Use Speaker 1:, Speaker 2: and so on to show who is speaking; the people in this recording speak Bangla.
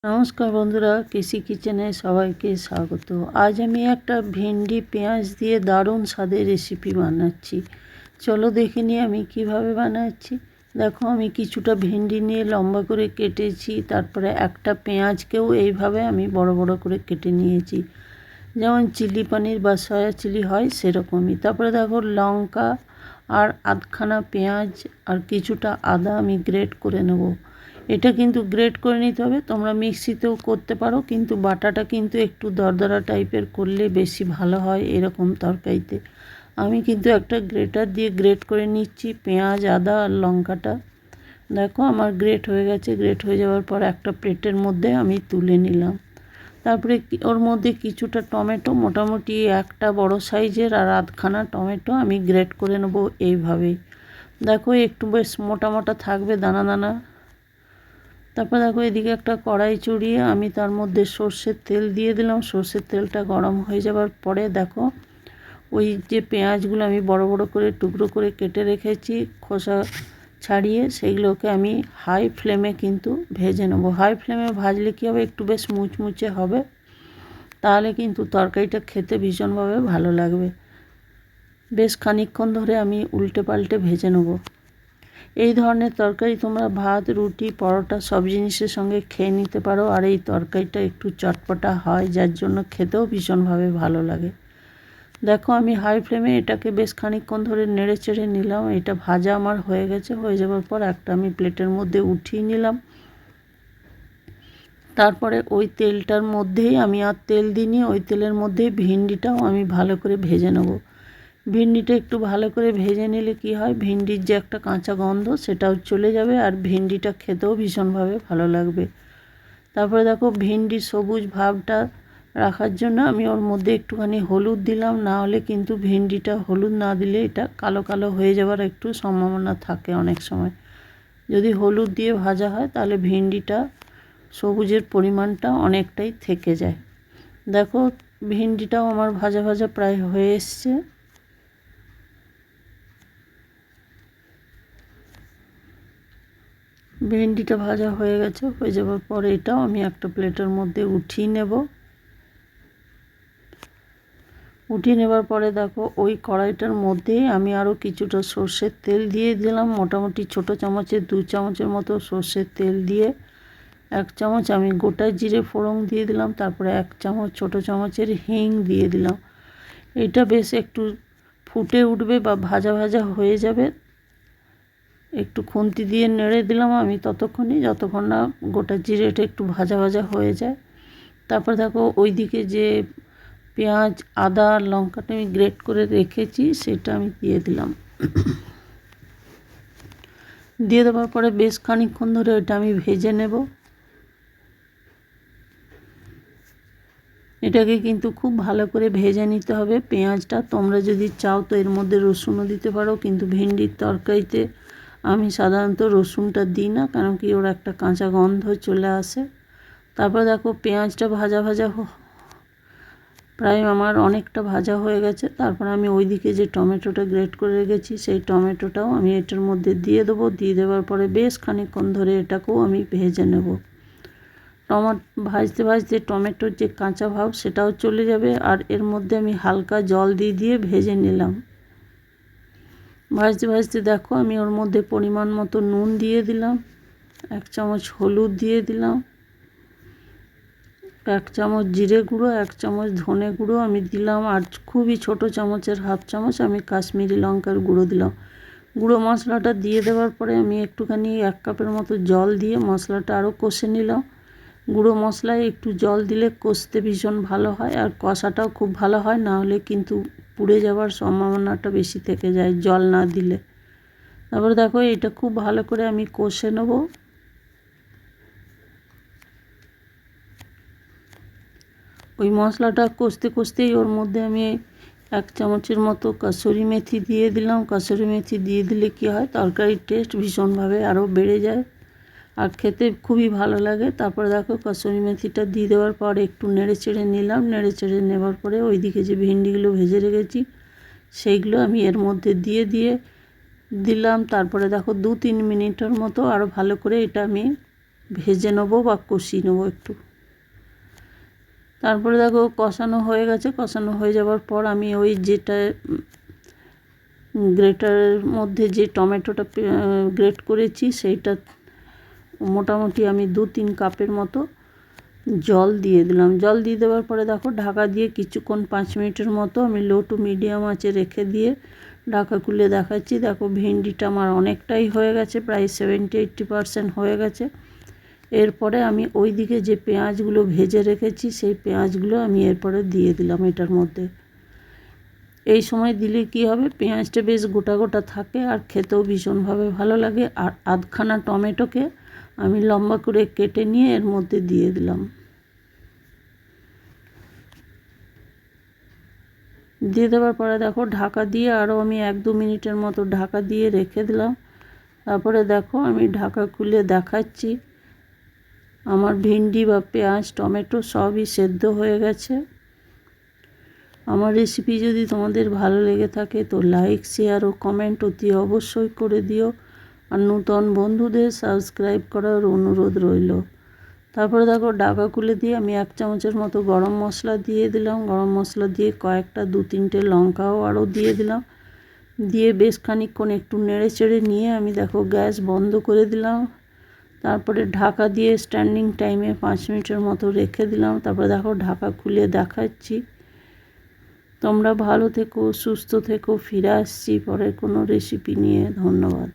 Speaker 1: নমস্কার বন্ধুরা, কৃষি কিচেনে সবাইকে স্বাগত। আজ আমি একটা ভেন্ডি পেঁয়াজ দিয়ে দারুণ স্বাদের রেসিপি বানাচ্ছি। চলো দেখে নিই আমি কিভাবে বানাচ্ছি। দেখো, আমি কিছুটা ভেন্ডি নিয়ে লম্বা করে কেটেছি, তারপরে একটা পেঁয়াজকেও এইভাবে আমি বড় বড় করে কেটে নিয়েছি, যেমন চিলি পনির বা সয়া চিলি হয় সেরকমই। তারপরে দেখো, লঙ্কা আর আধখানা পেঁয়াজ আর কিছুটা আদা আমি গ্রেট করে নেব। এটা কিন্তু গ্রেট করে নিতে হবে, তোমরা মিক্সিতেও করতে পারো, কিন্তু বাটাটা কিন্তু একটু দরদরা টাইপের করলে বেশি ভালো হয় এরকম তরকারিতে। আমি কিন্তু একটা গ্রেটার দিয়ে গ্রেট করে নিচ্ছি পেঁয়াজ, আদা আর লঙ্কাটা। দেখো, আমার গ্রেট হয়ে গেছে। গ্রেট হয়ে যাওয়ার পর একটা প্লেটের মধ্যে আমি তুলে নিলাম। তারপরে ওর মধ্যে কিছুটা টমেটো, মোটামুটি একটা বড় সাইজের আর আধখানা টমেটো আমি গ্রেট করে নেব এইভাবেই। দেখো, একটু বেশ মোটা মোটা থাকবে, দানা দানা। তারপর দেখো, এদিকে একটা কড়াই চড়িয়ে আমি তার মধ্যে সর্ষের তেল দিয়ে দিলাম। সর্ষের তেলটা গরম হয়ে যাওয়ার পরে দেখো, ওই যে পেঁয়াজগুলো আমি বড় বড় করে টুকরো করে কেটে রেখেছি খোসা ছাড়িয়ে, সেইগুলোকে আমি হাই ফ্লেমে কিন্তু ভেজে নেব। হাই ফ্লেমে ভাজলে কী হবে, একটু বেশ মুচমুচে হবে, তাহলে কিন্তু তরকারিটা খেতে ভীষণভাবে ভালো লাগবে। বেশ খানিকক্ষণ ধরে আমি উল্টে পাল্টে ভেজে নেব। এই ধরনের তরকারি তোমরা ভাত, রুটি, পরোটা সব জিনিসের সঙ্গে খেয়ে নিতে পারো। আর এই তরকারিটা একটু চটপটা হয়, যার জন্য খেতেও ভীষণভাবে ভালো লাগে। দেখো, আমি হাই ফ্লেমে এটাকে বেশ খানিকক্ষণ ধরে নেড়ে চেড়ে নিলাম। এটা ভাজা আমার হয়ে গেছে। হয়ে যাওয়ার পর একটা আমি প্লেটের মধ্যে উঠিয়ে নিলাম। তারপরে ওই তেলটার মধ্যেই আমি আর তেল দিইনি, ওই তেলের মধ্যেই ভিন্ডিটাও আমি ভালো করে ভেজে নেব। ভিন্ডিটা একটু ভালো করে ভেজে নিলে কি হয়, ভিন্ডির যে একটা কাঁচা গন্ধ সেটাও চলে যাবে, আর ভিন্ডিটা খেতেও ভীষণভাবে ভালো লাগবে। তারপরে দেখো, ভিন্ডির সবুজ ভাবটা রাখার জন্য আমি ওর মধ্যে একটুখানি হলুদ দিলাম। না হলে কিন্তু ভিন্ডিটা হলুদ না দিলে এটা কালো কালো হয়ে যাওয়ার একটু সম্ভাবনা থাকে অনেক সময়। যদি হলুদ দিয়ে ভাজা হয় তাহলে ভিন্ডিটা সবুজের পরিমাণটা অনেকটাই থেকে যায়। দেখো, ভিন্ডিটাও আমার ভাজা ভাজা প্রায় হয়ে এসছে। ভেন্ডিটা ভাজা হয়ে গেছে। হয়ে যাওয়ার পরে এটাও আমি একটা প্লেটের মধ্যে উঠিয়ে নেব। উঠিয়ে নেবার পরে দেখো, ওই কড়াইটার মধ্যেই আমি আরও কিছুটা সর্ষের তেল দিয়ে দিলাম। মোটামুটি ছোটো চামচের 2 চামচের মতো সর্ষের তেল দিয়ে 1 চামচ আমি গোটা জিরে ফোড়ন দিয়ে দিলাম। তারপরে 1 চামচ ছোটো চামচের হিং দিয়ে দিলাম। এটা বেশ একটু ফুটে উঠবে বা ভাজা ভাজা হয়ে যাবে, একটু খুন্তি দিয়ে নেড়ে দিলাম আমি ততক্ষণই, যতক্ষণ না গোটা জিরেটা একটু ভাজা ভাজা হয়ে যায়। তারপর দেখো, ওইদিকে যে পেঁয়াজ, আদা আর লঙ্কাটা আমি গ্রেট করে রেখেছি সেটা আমি দিয়ে দিলাম। দিয়ে দেওয়ার পরে বেশ খানিকক্ষণ ধরে এটা আমি ভেজে নেব। এটাকে কিন্তু খুব ভালো করে ভেজে নিতে হবে পেঁয়াজটা। তোমরা যদি চাও তো এর মধ্যে রসুনও দিতে পারো, কিন্তু ভেন্ডির তরকারিতে আমি সাধারণত রসুনটা দিই না, কারণ কি ওর একটা কাঁচা গন্ধ চলে আসে। তারপর দেখো, পেঁয়াজটা ভাজা ভাজা প্রায় আমার অনেকটা ভাজা হয়ে গেছে। তারপর আমি ওইদিকে যে টমেটোটা গ্রেট করে রেখেছি সেই টমেটোটাও আমি এটার মধ্যে দিয়ে দেবো। দিয়ে দেওয়ার পরে বেশ খানিকক্ষণ ধরে এটাকেও আমি ভেজে নেব। ভাজতে ভাজতে টমেটোর যে কাঁচা ভাব সেটাও চলে যাবে, আর এর মধ্যে আমি হালকা জল দিয়ে দিয়ে ভেজে নিলাম। ভাজতে ভাজতে দেখো, আমি ওর মধ্যে পরিমাণ মতো নুন দিয়ে দিলাম, 1 চামচ হলুদ দিয়ে দিলাম, 1 চামচ জিরে গুঁড়ো, 1 চামচ ধনে গুঁড়ো আমি দিলাম, আর খুবই ছোটো চামচের 1/2 চামচ আমি কাশ্মীরি লঙ্কার গুঁড়ো দিলাম। গুঁড়ো মশলাটা দিয়ে দেওয়ার পরে আমি একটুখানি 1 কাপের মতো জল দিয়ে মশলাটা আরও কষে নিলাম। গুঁড়ো মশলায় একটু জল দিলে কষতে ভীষণ ভালো হয়, আর কষাটাও খুব ভালো হয়, না হলে কিন্তু পুড়ে যাওয়ার সম্ভাবনাটা বেশি থেকে যায় জল না দিলে। তারপরে দেখো, এটা খুব ভালো করে আমি কষে নেব। ওই মশলাটা কষতে কষতেই ওর মধ্যে আমি 1 চামচের মতো কাসুরি মেথি দিয়ে দিলাম। কাসুরি মেথি দিয়ে দিলে কী হয়, তরকারির টেস্ট ভীষণভাবে আরও বেড়ে যায় আর খেতে খুবই ভালো লাগে। তারপরে দেখো, কাসুরি মেথিটা দিয়ে দেওয়ার পর একটু নেড়ে চেড়ে নিলাম। নেড়ে চেড়ে নেওয়ার পরে ওইদিকে যে ভেন্ডিগুলো ভেজে রেখেছি সেইগুলো আমি এর মধ্যে দিয়ে দিলাম। তারপরে দেখো, 2-3 মিনিটের মতো আরও ভালো করে এটা আমি ভেজে নেবো বা কষিয়ে নেবো একটু। তারপরে দেখো কষানো হয়ে গেছে। কষানো হয়ে যাওয়ার পর আমি ওই যেটা গ্রেটারের মধ্যে যে টমেটোটা গ্রেট করেছি সেইটা মোটামুটি আমি 2-3 কাপের মতো জল দিয়ে দিলাম। জল দিয়ে দেওয়ার পরে দেখো ঢাকা দিয়ে কিছুক্ষণ 5 মিনিটের মতো আমি লো টু মিডিয়াম আঁচে রেখে দিয়ে ঢাকা খুলে দেখাচ্ছি। দেখো ভেন্ডিটা আমার অনেকটাই হয়ে গেছে, প্রায় 70-80% হয়ে গেছে। এরপরে আমি ওই দিকে যে পেঁয়াজগুলো ভেজে রেখেছি সেই পেঁয়াজগুলো আমি এরপরে দিয়ে দিলাম এটার মধ্যে। এই সময় দিলে কি হবে, পেঁয়াজটা বেশ গোটা গোটা থাকে আর খেতেও ভীষণভাবে ভালো লাগে। আর আধখানা টমেটোকে আমি লম্বা করে কেটে নিয়ে এর মধ্যে দিয়ে দিলাম। দিয়ে দেওয়ার পরে দেখো ঢাকা দিয়ে আরও আমি 1-2 মিনিটের মতো ঢাকা দিয়ে রেখে দিলাম। তারপরে দেখো আমি ঢাকা খুলে দেখাচ্ছি, আমার ভেন্ডি বা পেঁয়াজ টমেটো সবই সেদ্ধ হয়ে গেছে। আমার রেসিপি যদি তোমাদের ভালো লেগে থাকে তো লাইক, শেয়ার ও কমেন্ট অতি অবশ্যই করে দিও। আর নতুন বন্ধুদের সাবস্ক্রাইব করার অনুরোধ রইল। তারপরে দেখো ঢাকা খুলে দিয়ে আমি 1 চামচের মতো গরম মশলা দিয়ে দিলাম। গরম মশলা দিয়ে কয়েকটা 2-3টে লঙ্কাও আরও দিয়ে দিলাম। দিয়ে বেশ খানিকক্ষণ একটু নেড়ে চেড়ে নিয়ে আমি দেখো গ্যাস বন্ধ করে দিলাম। তারপরে ঢাকা দিয়ে স্ট্যান্ডিং টাইমে 5 মিনিটের মতো রেখে দিলাম। তারপরে দেখো ঢাকা খুলে দেখাচ্ছি। তোমরা ভালো থেকো, সুস্থ থেকো। ফিরে আসছি পরের কোনো রেসিপি নিয়ে। ধন্যবাদ।